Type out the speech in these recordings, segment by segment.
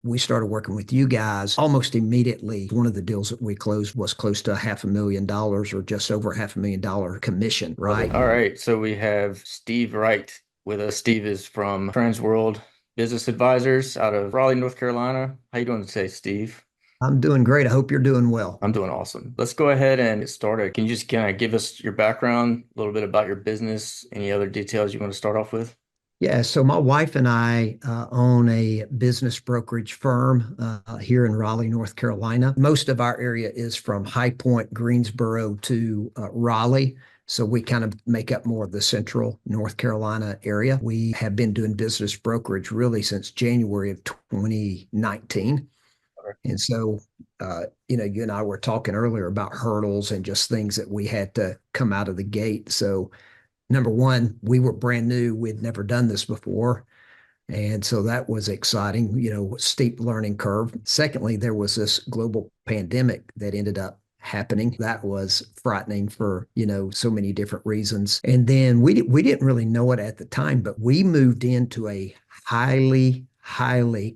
we started working with you guys almost immediately. One of the deals that we closed was close to $500,000 or just over $500,000 commission, Love it. right? All right. So we have Steve Wright with us. Steve is from Transworld Business Advisors out of Raleigh, North Carolina. How you doing today, Steve? I'm doing great. I hope you're doing well. I'm doing awesome. Let's go ahead and get started. Can you just kind of give us your background, a little bit about your business, any other details you want to start off with? Yeah, so my wife and I own a business brokerage firm here in Raleigh, North Carolina. Most of our area is from High Point, Greensboro to Raleigh. So we kind of make up more of the central North Carolina area. We have been doing business brokerage really since January of 2019. And so, you and I were talking earlier about hurdles and just things that we had to come out of the gate. So, number one, we were brand new. We'd never done this before. And so that was exciting, steep learning curve. Secondly, there was this global pandemic that ended up happening. That was frightening for, so many different reasons. And then we didn't really know it at the time, but we moved into a highly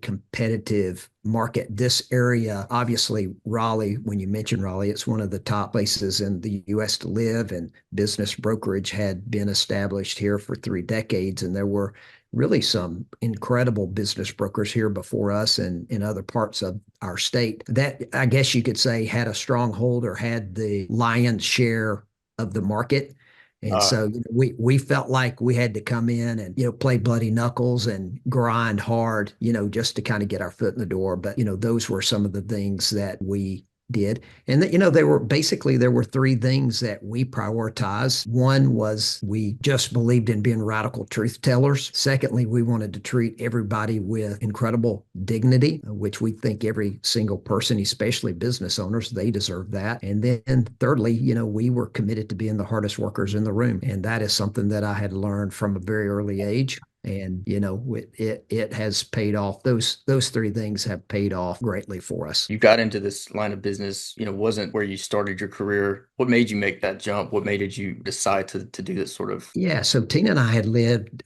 competitive market. This area, obviously, Raleigh, when you mention Raleigh, it's one of the top places in the US to live, and business brokerage had been established here for 3 decades. And there were really some incredible business brokers here before us and in other parts of our state that I guess you could say had a stronghold or had the lion's share of the market. And Uh, so we felt like we had to come in and play bloody knuckles and grind hard, just to kind of get our foot in the door. But those were some of the things that we did. And that, there were three things that we prioritized. One was we just believed in being radical truth tellers. Secondly, we wanted to treat everybody with incredible dignity, which we think every single person, especially business owners, they deserve that. And then thirdly, we were committed to being the hardest workers in the room. And that is something that I had learned from a very early age. And it has paid off. Those three things have paid off greatly for us. you got into this line of business, wasn't where you started your career. What made you make that jump? What made you decide to do this sort of? Yeah, so Tina and I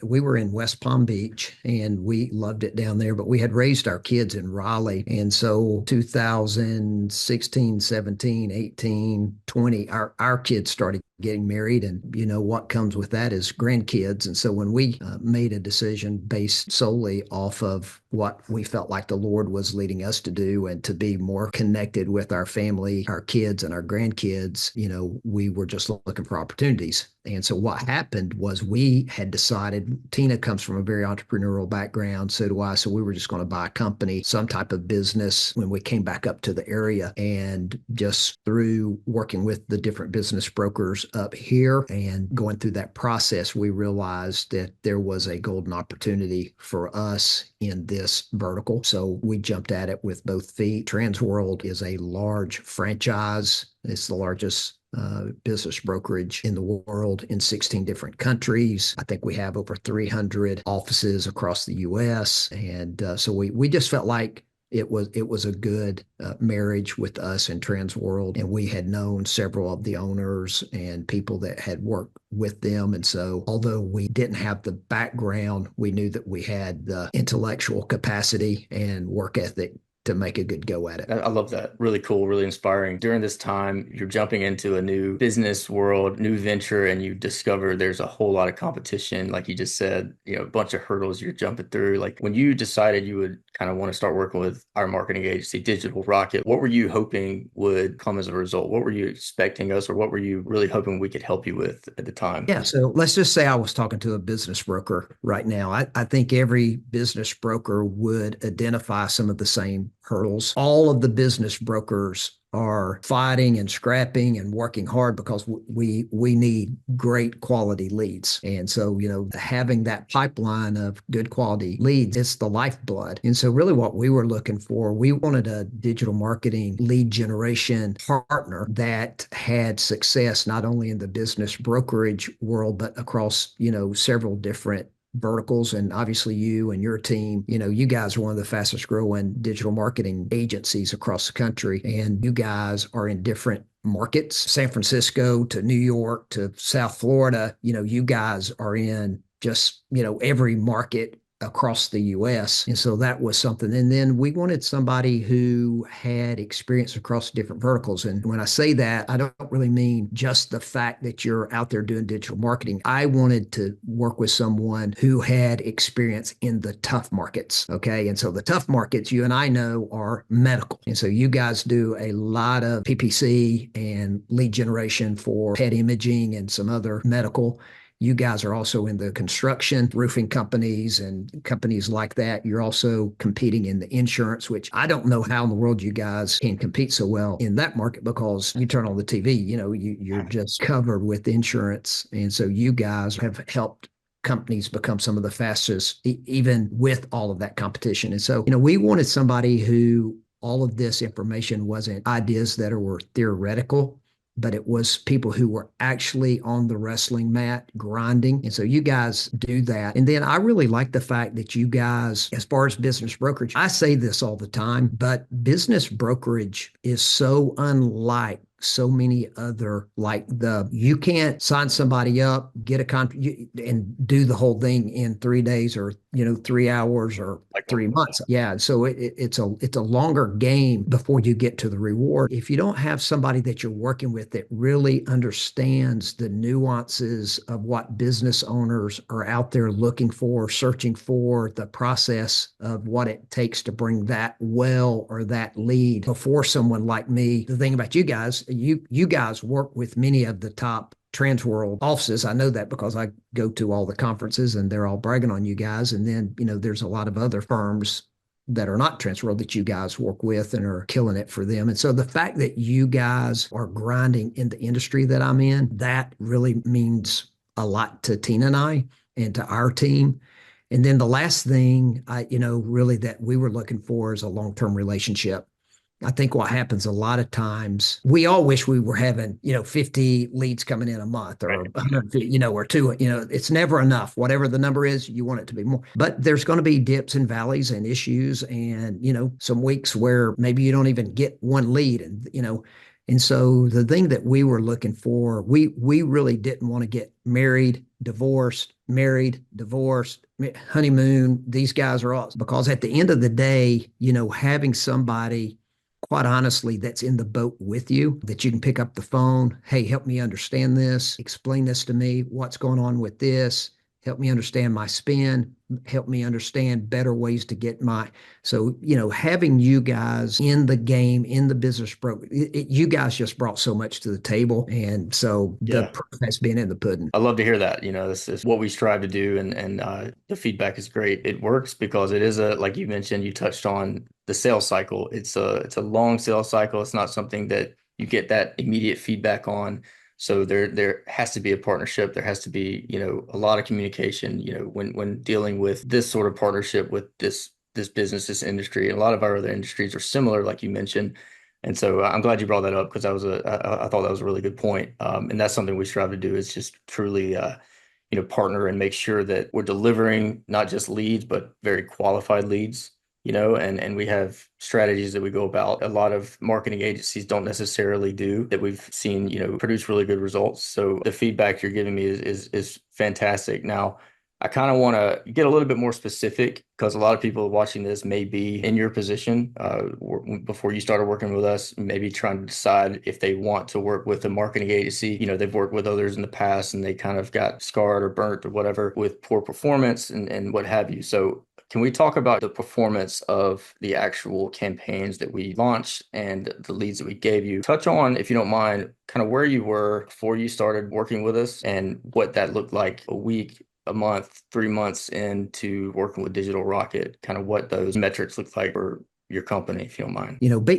we were in West Palm Beach and we loved it down there, but we had raised our kids in Raleigh. And so 2016, 17, 18, 20, our kids started getting married. And what comes with that is grandkids. And so when we made a decision based solely off of what we felt like the Lord was leading us to do and to be more connected with our family, our kids, and our grandkids, we were just looking for opportunities. And so what happened was we had decided, Tina comes from a very entrepreneurial background, so do I. So we were just going to buy a company, some type of business when we came back up to the area. And just through working with the different business brokers up here and going through that process, we realized that there was a golden opportunity for us in this vertical. So we jumped at it with both feet. Transworld is a large franchise. It's the largest business brokerage in the world in 16 different countries. I think we have over 300 offices across the US. And so we just felt like it was a good marriage with us and Transworld. And we had known several of the owners and people that had worked with them. And so although we didn't have the background, we knew that we had the intellectual capacity and work ethic to make a good go at it. I love that. Really cool, really inspiring. During this time, you're jumping into a new business world, new venture, and you discover there's a whole lot of competition. Like you just said, a bunch of hurdles you're jumping through. Like when you decided you would kind of want to start working with our marketing agency, Digital Rocket, what were you hoping would come as a result? What were you expecting us, or what were you really hoping we could help you with at the time? Yeah, so let's just say I was talking to a business broker right now. I think every business broker would identify some of the same hurdles. All of the business brokers are fighting and scrapping and working hard because we need great quality leads. And so, having that pipeline of good quality leads, it's the lifeblood. And so really what we were looking for, we wanted a digital marketing lead generation partner that had success not only in the business brokerage world, but across, several different verticals. And obviously you and your team, you guys are one of the fastest growing digital marketing agencies across the country. And you guys are in different markets, San Francisco to New York to South Florida. You guys are in just, every market across the US. And so that was something. And then we wanted somebody who had experience across different verticals. And when I say that, I don't really mean just the fact that you're out there doing digital marketing. I wanted to work with someone who had experience in the tough markets. Okay. And so the tough markets, you and I know, are medical. And so you guys do a lot of PPC and lead generation for PET imaging and some other medical. You guys are also in the construction, roofing companies and companies like that. You're also competing in the insurance, which I don't know how in the world you guys can compete so well in that market, because you turn on the TV, you're just covered with insurance. And so you guys have helped companies become some of the fastest, even with all of that competition. And so, we wanted somebody who all of this information wasn't ideas that were theoretical, but it was people who were actually on the wrestling mat grinding. And so you guys do that. And then I really like the fact that you guys, as far as business brokerage, I say this all the time, but business brokerage is so unlike so many other, you can't sign somebody up, get a contract and do the whole thing in 3 days or 3 hours or Like 3 months. Yeah. So it's a longer game before you get to the reward. If you don't have somebody that you're working with that really understands the nuances of what business owners are out there looking for, searching for, the process of what it takes to bring that well or that lead before someone like me. The thing about you guys, you guys work with many of the top Transworld offices. I know that because I go to all the conferences and they're all bragging on you guys. And then, there's a lot of other firms that are not Transworld that you guys work with and are killing it for them. And so the fact that you guys are grinding in the industry that I'm in, that really means a lot to Tina and I and to our team. And then the last thing really that we were looking for is a long-term relationship. I think what happens a lot of times, we all wish we were having, 50 leads coming in a month or 150, or two, it's never enough. Whatever the number is, you want it to be more. But there's going to be dips and valleys and issues and, some weeks where maybe you don't even get one lead and so the thing that we were looking for, we really didn't want to get married, divorced, honeymoon. These guys are all, because at the end of the day, having somebody, quite honestly, that's in the boat with you, that you can pick up the phone. Hey, help me understand this. Explain this to me. What's going on with this? Help me understand my spin. Help me understand better ways to get so, having you guys in the game, in the business you guys just brought so much to the table. And so the proof has been in the pudding. I love to hear that. This is what we strive to do. And the feedback is great. It works because it is like you mentioned, you touched on the sales cycle. It's a long sales cycle. It's not something that you get that immediate feedback on. So there has to be a partnership. There has to be, a lot of communication, when dealing with this sort of partnership with this business, this industry. And a lot of our other industries are similar, like you mentioned. And so I'm glad you brought that up because I thought that was a really good point. And that's something we strive to do, is just truly, partner and make sure that we're delivering not just leads, but very qualified leads. And we have strategies that we go about. A lot of marketing agencies don't necessarily do that we've seen, produce really good results. So the feedback you're giving me is fantastic. Now, I kind of want to get a little bit more specific because a lot of people watching this may be in your position before you started working with us, maybe trying to decide if they want to work with a marketing agency. They've worked with others in the past and they kind of got scarred or burnt or whatever with poor performance and what have you. So can we talk about the performance of the actual campaigns that we launched and the leads that we gave you? Touch on, if you don't mind, kind of where you were before you started working with us and what that looked like a week, a month, 3 months into working with Digital Rocket, kind of what those metrics look like for your company, if you don't mind.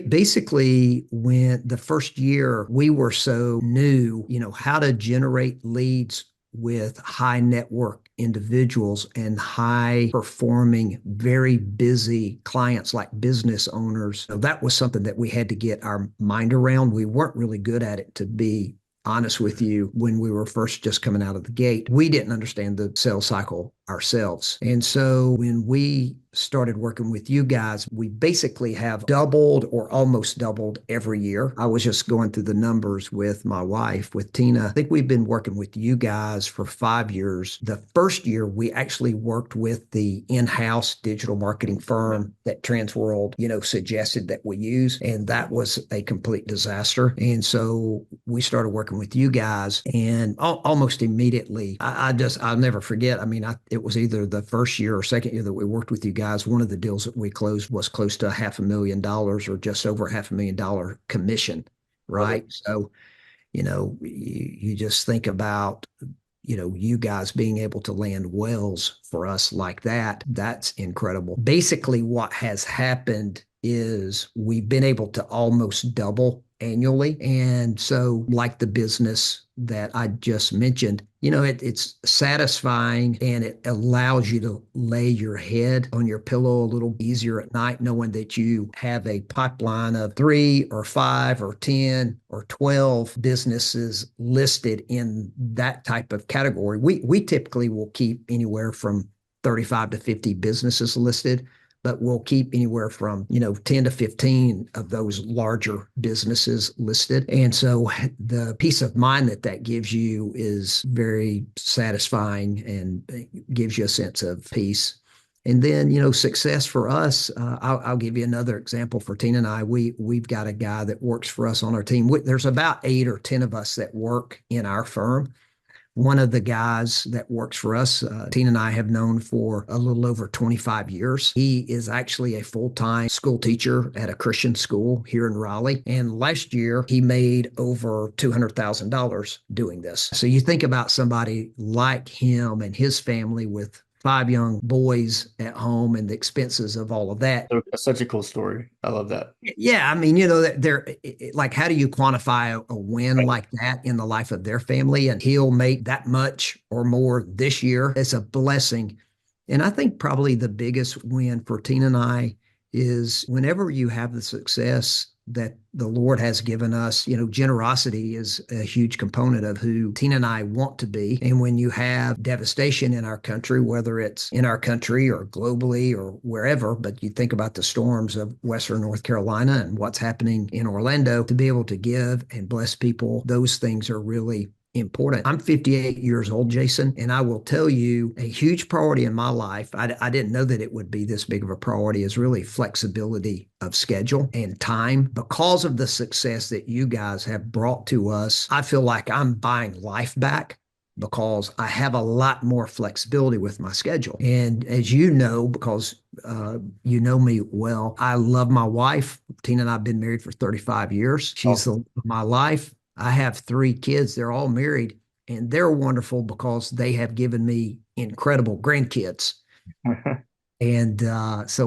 Basically, when the first year we were so new, how to generate leads with high network individuals and high performing, very busy clients like business owners. So that was something that we had to get our mind around. We weren't really good at it, to be honest with you. When we were first just coming out of the gate, we didn't understand the sales cycle ourselves. And so when we started working with you guys, we basically have doubled or almost doubled every year. I was just going through the numbers with my wife, with Tina. I think we've been working with you guys for 5 years. The first year, we actually worked with the in-house digital marketing firm that Transworld, suggested that we use. And that was a complete disaster. And so we started working with you guys, and almost immediately, I'll never forget. I mean, it was either the first year or second year that we worked with you guys. One of the deals that we closed was close to $500,000 or just over $500,000 commission, Love it. right? So, you just think about, you guys being able to land wells for us like that. That's incredible. Basically, what has happened is we've been able to almost double annually. And so, like the business that I just mentioned, it's satisfying, and it allows you to lay your head on your pillow a little easier at night, knowing that you have a pipeline of 3 or 5 or 10 or 12 businesses listed in that type of category. We typically will keep anywhere from 35 to 50 businesses listed, but we'll keep anywhere from 10 to 15 of those larger businesses listed. And so the peace of mind that gives you is very satisfying and gives you a sense of peace. And then, success for us. I'll give you another example for Tina and I. We've got a guy that works for us on our team. There's about 8 or 10 of us that work in our firm. One of the guys that works for us, Tina and I have known for a little over 25 years. He is actually a full-time school teacher at a Christian school here in Raleigh. And last year, he made over $200,000 doing this. So you think about somebody like him and his family with 5 young boys at home and the expenses of all of that. So, such a cool story. I love that. Yeah, I mean, that they're like, how do you quantify a win Right. like that in the life of their family? And he'll make that much or more this year. It's a blessing. And I think probably the biggest win for Tina and I is whenever you have the success that the Lord has given us, generosity is a huge component of who Tina and I want to be. And when you have devastation in our country, whether it's in our country or globally or wherever, but you think about the storms of Western North Carolina and what's happening in Orlando, to be able to give and bless people, those things are really important. I'm 58 years old, Jason, and I will tell you a huge priority in my life. I didn't know that it would be this big of a priority, is really flexibility of schedule and time. Because of the success that you guys have brought to us, I feel like I'm buying life back because I have a lot more flexibility with my schedule. And as you know, because you know me well, I love my wife. Tina and I have been married for 35 years. She's the Awesome. love of my life. I have 3 kids. They're all married, and they're wonderful because they have given me incredible grandkids. And so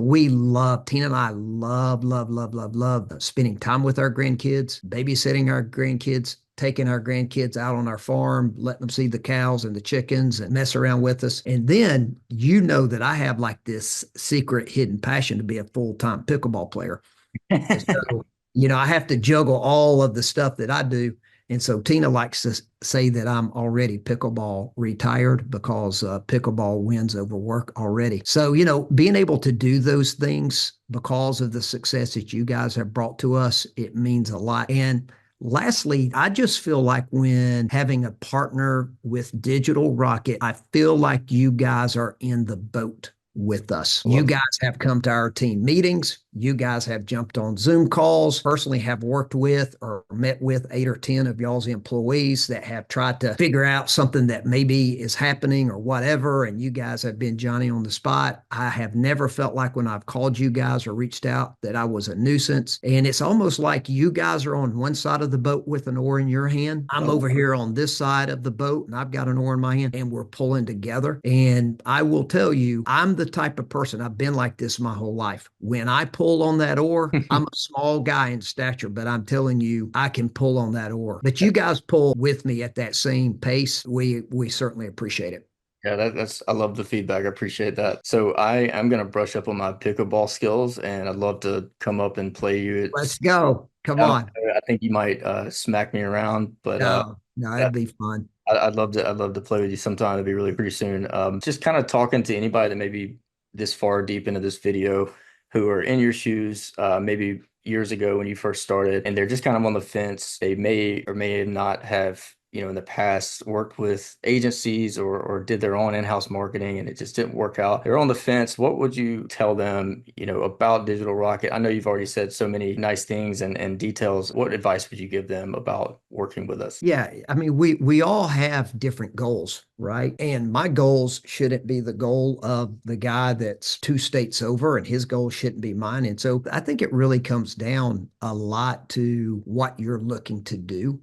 Tina and I love, love, love, love, love spending time with our grandkids, babysitting our grandkids, taking our grandkids out on our farm, letting them see the cows and the chickens and mess around with us. And then that I have like this secret hidden passion to be a full-time pickleball player. And so, I have to juggle all of the stuff that I do. And so Tina likes to say that I'm already pickleball retired because pickleball wins over work already. So, being able to do those things because of the success that you guys have brought to us, it means a lot. And lastly, I just feel like when having a partner with Digital Rocket, I feel like you guys are in the boat with us. I You love guys have come to our team meetings. You guys have jumped on Zoom calls, personally have worked with or met with 8 or 10 of y'all's employees that have tried to figure out something that maybe is happening or whatever. And you guys have been Johnny on the spot. I have never felt like when I've called you guys or reached out that I was a nuisance. And it's almost like you guys are on one side of the boat with an oar in your hand. I'm it. over here on this side of the boat and I've got an oar in my hand, and we're pulling together. And I will tell you, I'm the type of person, I've been like this my whole life. When I pull on that oar, I'm a small guy in stature, but I'm telling you, I can pull on that oar. But you guys pull with me at that same pace. We certainly appreciate it. Yeah, that's I love the feedback. I appreciate that. So I am gonna brush up on my pickleball skills, and I'd love to come up and play you. Let's go. Come I don't on. I think you might smack me around, but No, no, yeah, it'd be fun. I'd love to play with you sometime. It'd be really pretty soon. Just kind of talking to anybody that may be this far deep into this video who are in your shoes, maybe years ago when you first started, and they're just kind of on the fence. They may or may not have, in the past worked with agencies or did their own in-house marketing and it just didn't work out. They're on the fence. What would you tell them, about Digital Rocket? I know you've already said so many nice things and details. What advice would you give them about working with us? Yeah, I mean, we all have different goals, right? And my goals shouldn't be the goal of the guy that's two states over, and his goal shouldn't be mine. And so I think it really comes down a lot to what you're looking to do.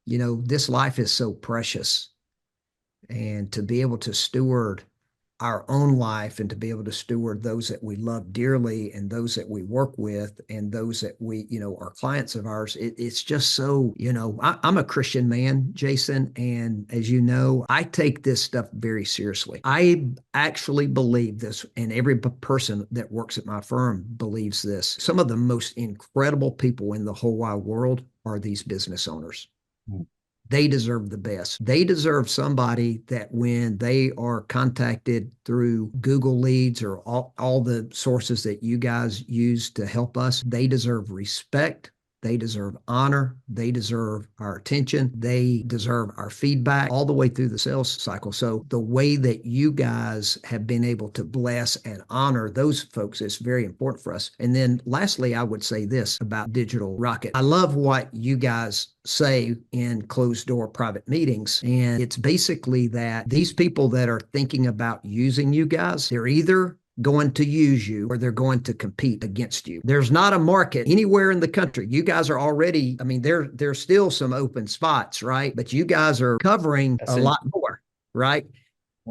This life is so precious, and to be able to steward our own life and to be able to steward those that we love dearly and those that we work with and those that are clients of ours. It's just so, I'm a Christian man, Jason. And as you know, I take this stuff very seriously. I actually believe this, and every person that works at my firm believes this. Some of the most incredible people in the whole wide world are these business owners. They deserve the best. They deserve somebody that when they are contacted through Google Leads or all the sources that you guys use to help us, they deserve respect. They deserve honor. They deserve our attention. They deserve our feedback all the way through the sales cycle. So the way that you guys have been able to bless and honor those folks is very important for us. And then lastly, I would say this about Digital Rocket. I love what you guys say in closed door private meetings. And it's basically that these people that are thinking about using you guys, they're either going to use you or they're going to compete against you. There's not a market anywhere in the country. You guys are already, I mean, there's still some open spots, right? But you guys are covering a lot more, right?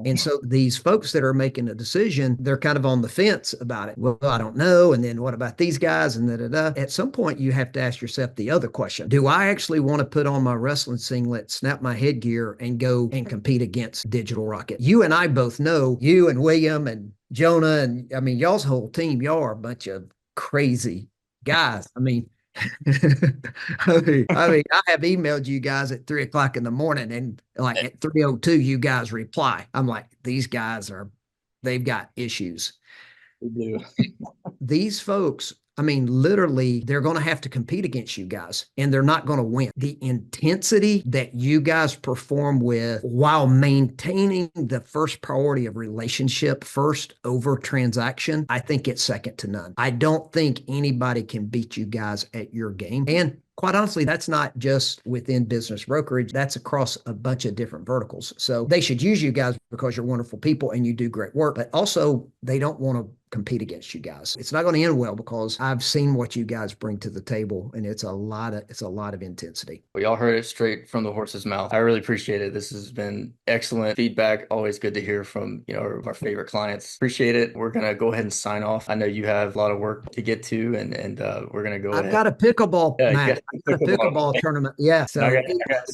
And so these folks that are making a decision, they're kind of on the fence about it. Well, I don't know. And then what about these guys? And At some point, you have to ask yourself the other question. Do I actually want to put on my wrestling singlet, snap my headgear, and go and compete against Digital Rocket? You and I both know, you and William and Jonah, and I mean, y'all's whole team, y'all are a bunch of crazy guys. I mean, I have emailed you guys at 3 o'clock in the morning, and like at 3:02, you guys reply. I'm like, these guys they've got issues. We do. These folks, I mean, literally, they're going to have to compete against you guys, and they're not going to win. The intensity that you guys perform with while maintaining the first priority of relationship first over transaction, I think it's second to none. I don't think anybody can beat you guys at your game. And quite honestly, that's not just within business brokerage. That's across a bunch of different verticals. So they should use you guys because you're wonderful people and you do great work, but also they don't want to compete against you guys. It's not going to end well because I've seen what you guys bring to the table, and it's a lot of intensity. We all heard it straight from the horse's mouth. I really appreciate it. This has been excellent feedback. Always good to hear from, our favorite clients. Appreciate it. We're going to go ahead and sign off. I know you have a lot of work to get to, and we're going to go ahead. I've got a pickleball match. I've got a pickleball tournament. Yeah. So,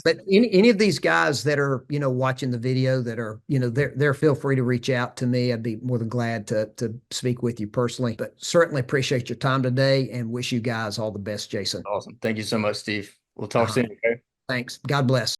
but any of these guys that are, watching the video that are, they're feel free to reach out to me. I'd be more than glad to speak with you personally, but certainly appreciate your time today and wish you guys all the best, Jason. Awesome. Thank you so much, Steve. We'll talk soon. Okay. Thanks. God bless.